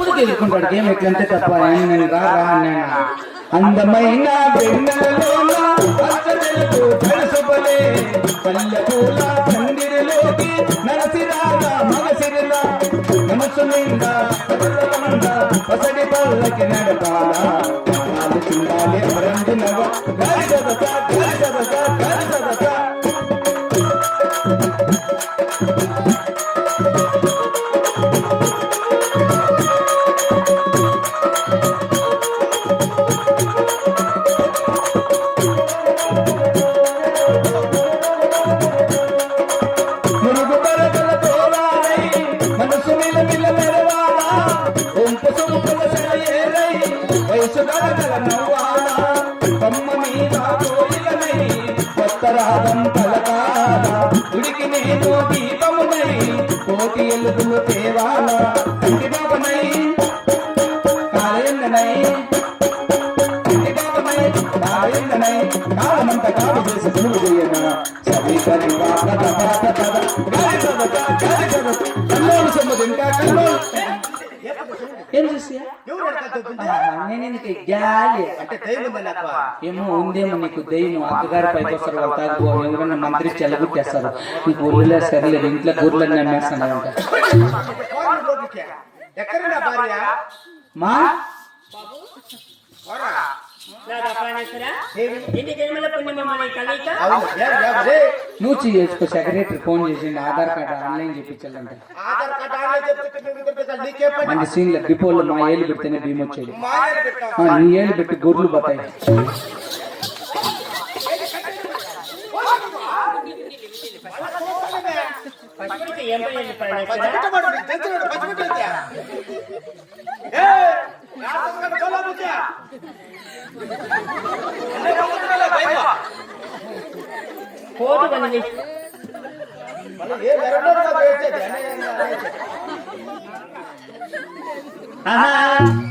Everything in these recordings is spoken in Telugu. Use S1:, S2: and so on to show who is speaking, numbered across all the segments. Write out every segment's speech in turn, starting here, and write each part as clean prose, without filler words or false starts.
S1: అప్పుడు తెలుసుకుంటాడు ఏం ఎట్లంటే తప్ప నేను రా అన్నాను. అందమైన వెన్నెలలోన అచ్చదెలుగు కలుసుబలే పల్లెపూల పందిరిలోకి నరసిరాగా మగసిరిలా మనసు నిండా పసడి పల్లకి నడపాల చిందాలి అరంజునవ గాలి సదక గాలి సదక గాలి సదక రాగం పలకాల ఉడికి నేను దీపమునై కోటి ఎలుగులు తేవాల కంటి బాబనై కాలయంగనై కంటి బాబనై కాలయంగనై కాలమంత కాలు చేసి సులువు చేయన సవి కరి కల్లోలు సొమ్ము తింటా కల్లోలు ఏం చూసి నేను గాలి అంటే ఏమో ఉందేమో నీకు దయ్యం అక్కగారి పైకి వస్తారు వాళ్ళు తాగు ఎవరన్నా మంత్రి చెల్లగొట్టేస్తారు నీకు ఊళ్ళో సరిలేదు ఇంట్లో గూర్లని నమ్మేస్తున్నారంట మా నువ్వు చేసుకో సెక్రటరీ ఫోన్ చేసిండు ఆధార్ కార్డు ఆన్లైన్ చేయించాలంట మన సీన్ల డిపోలో మా ఏళ్ళు పెడితేనే భీమ్ వచ్చేది నీ ఏళ్ళు పెట్టి గొర్రెలు పోతాయి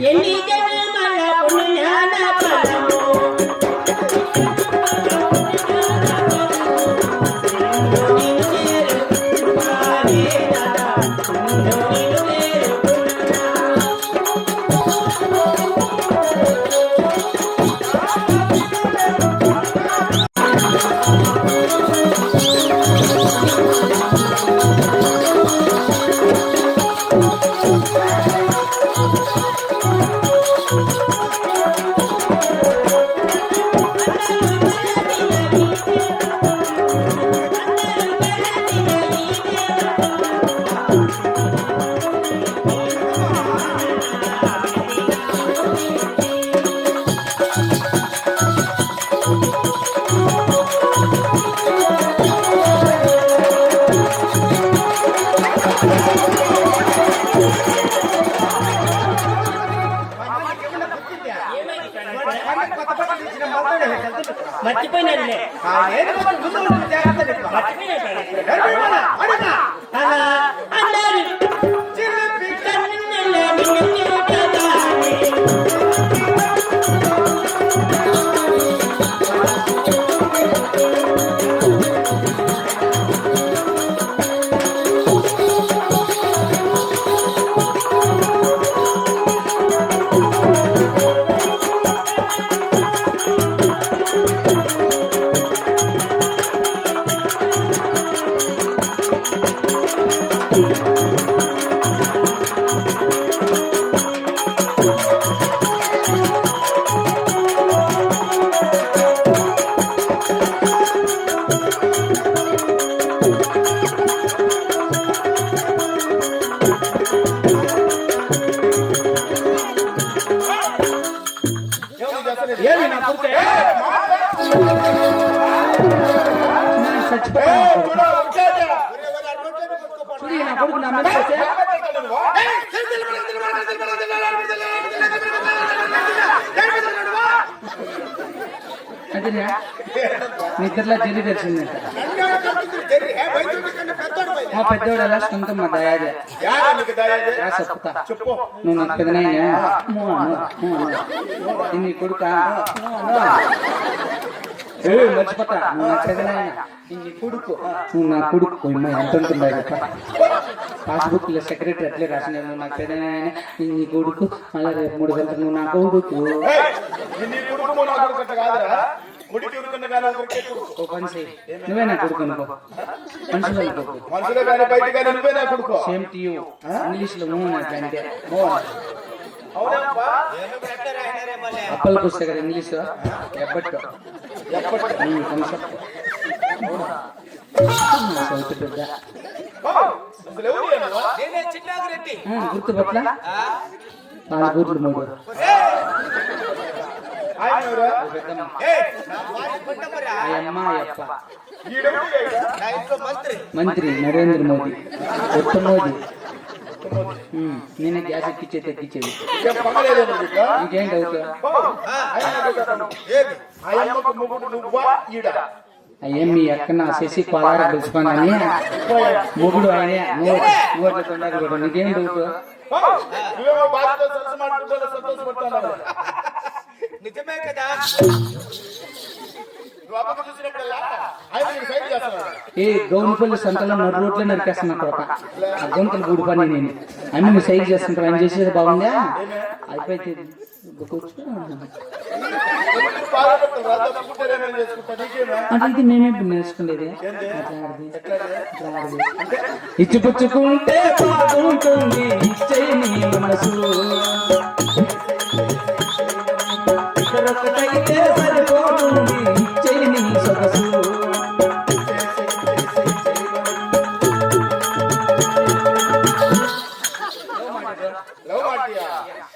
S2: ఎన్ని జన్మల పుణ్యాల ఫలము మర్చిపోయినా నిద్రలో జరి తెలిసిందంట మా పెద్దోడు ఎలా సొంత మా దయాదే చెప్తా నువ్వు నాకు పెద్దనైనా నీ కొడుక మర్చిపోతా నువ్వు నా పెదనాయన నీ కొడుకు నువ్వు నా కొడుకు ఎంత ఉంటుందా పాస్బుక్ లో సెక్రటరీ అట్లే రాసిన నువ్వు నాకు పెదనాయన నీ కొడుకు మళ్ళీ రేపు 3 గంటలకు నువ్వు నా కొడుకు ఓ పని చేయి నువ్వే నా కొడుకు అనుకో మనుషులు సేమ్ టు యూ ఇంగ్లీష్ లో మూవ్ అంటే అప్పలకు వస్తే కదా ఇంగ్లీష్ ఎప్పటి గుర్తుపట్ల 4 బూట్లు 3 మంత్రి నరేంద్ర మోదీ కొత్త మోదీ నేనే గ్యాస్ ఎక్కించేది తగ్గించేది ఇంకేం డౌట్ అయ్యే మీ ఎక్కన శశి కోలార పిలుచుకోనని మొగుడు ఆయన మూడు తొందరగా నీకేం డౌట్
S3: నిజమే కదా
S2: ఏ గౌన్పల్లి సంతలో నడు రోడ్లు నరికేస్తున్నా కొడక ఆ గొంతులు గుడి పని నేను అన్ని నువ్వు సైజ్ చేస్తుంటావు ఆయన చేసేది బాగుందా అయిపోతే అంటే మేమే నేర్చుకునేది ఇచ్చిపుచ్చుకుంటే బాగుంటుంది ఇచ్చేయని మనసు ఇక్కడొక్కటైతే సరిపోతుంది ఇచ్చేయని సొగసు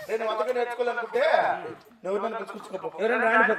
S3: నేను మొదట నేర్చుకోవాలనుకుంటే నువ్వు నన్ను పిలుచుకోపో
S2: ఎవరైనా రాని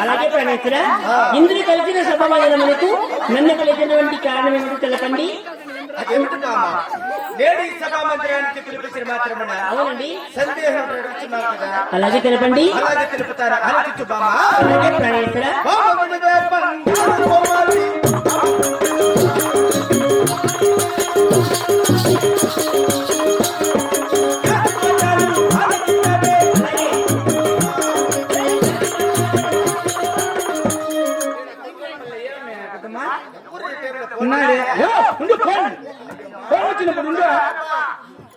S4: అలాగే ప్రణేశ్వర ఇంద్రుడు కలిసిన సభకు నన్ను కలిసినటువంటి కారణం ఏమిటో తెలపండి. అవునండి, అలాగే తెలపండి. అలాగే ప్రణేశ్వర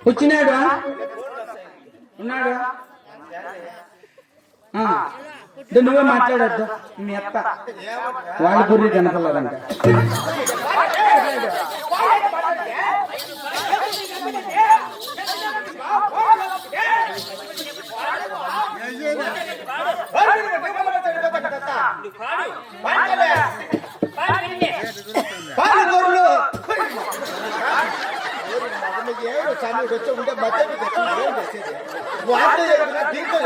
S2: వచ్చినాడు ఉన్నాడు నువ్వే మాట్లాడద్దు మీ అత్త వాళ్ళ గురి కనపడలేదంట
S3: ఉంటే మధ్య దీంతో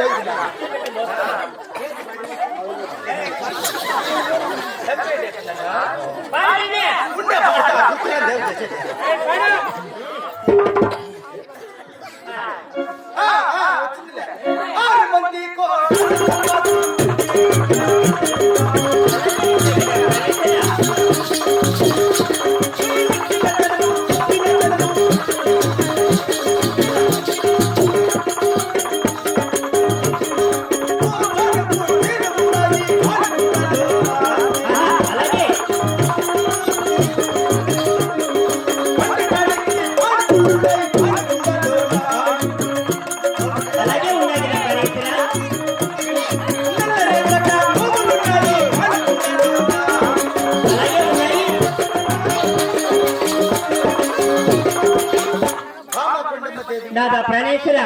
S4: దాదా ప్రాణేశ్వర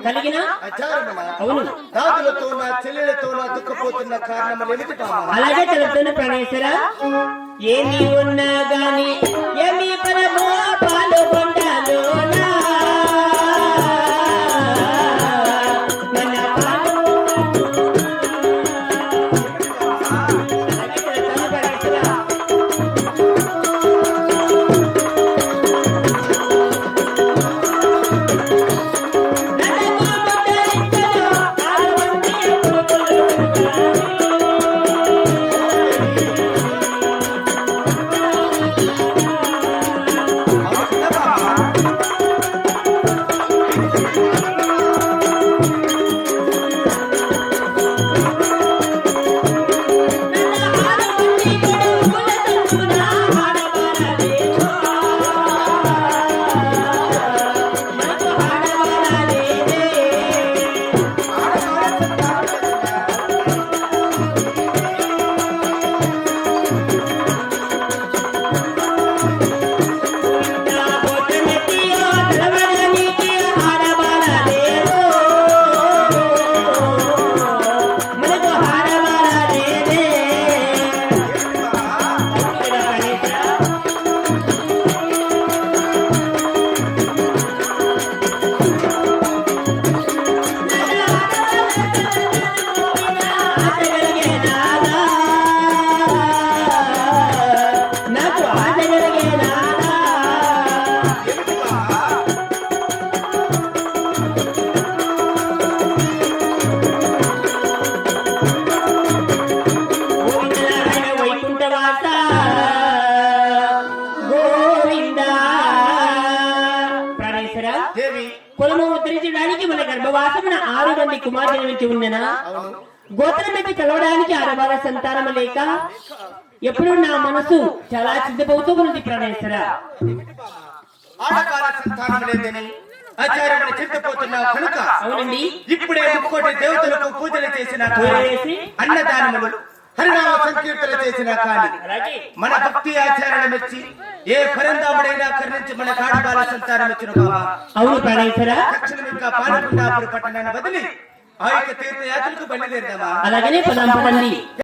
S4: కలిగిన అవును అలాగే తెలుపుతున్న ప్రాణేశ్వర ఏమి ఉన్నా గాని ఏమి పరమో పాల్గొండాలో కులము ఉద్ధరించడానికి మన గర్భవాసమున 6 మంది కుమార్తెలు నుంచి ఉన్ననా గోత్రం పెట్టి కలవడానికి ఆడవాళ్ళ సంతానం లేక ఎప్పుడు నా మనసు చాలా సిద్ధపోతూ ఉన్నది ప్రాణేశ్వర.
S3: ఆడవాళ్ళ సంతానం లేదని ఆచార్యమని చింతపోతున్నావు కనుక
S4: అవునండి,
S3: ఇప్పుడే 3 దేవతలకు పూజలు చేసిన
S4: పూజలేసి
S3: అన్నదానములు హరినామ సంకీర్తన చేసిన కానీ
S4: అలాగే
S3: మన భక్తి ఆచారాన్ని మెచ్చి ఏ పరందాముడైనా కరుణించి మన కాడబాల సంతానం ఇచ్చిన బాబా
S4: అవును ప్రాణేశ్వర.
S3: తక్షణం ఇంకా పాలకుండాపురి పట్టణాన్ని వదిలి ఆ యొక్క తీర్థయాత్రకు బయలుదేరదామా?
S4: అలాగనే పదాం పదండి.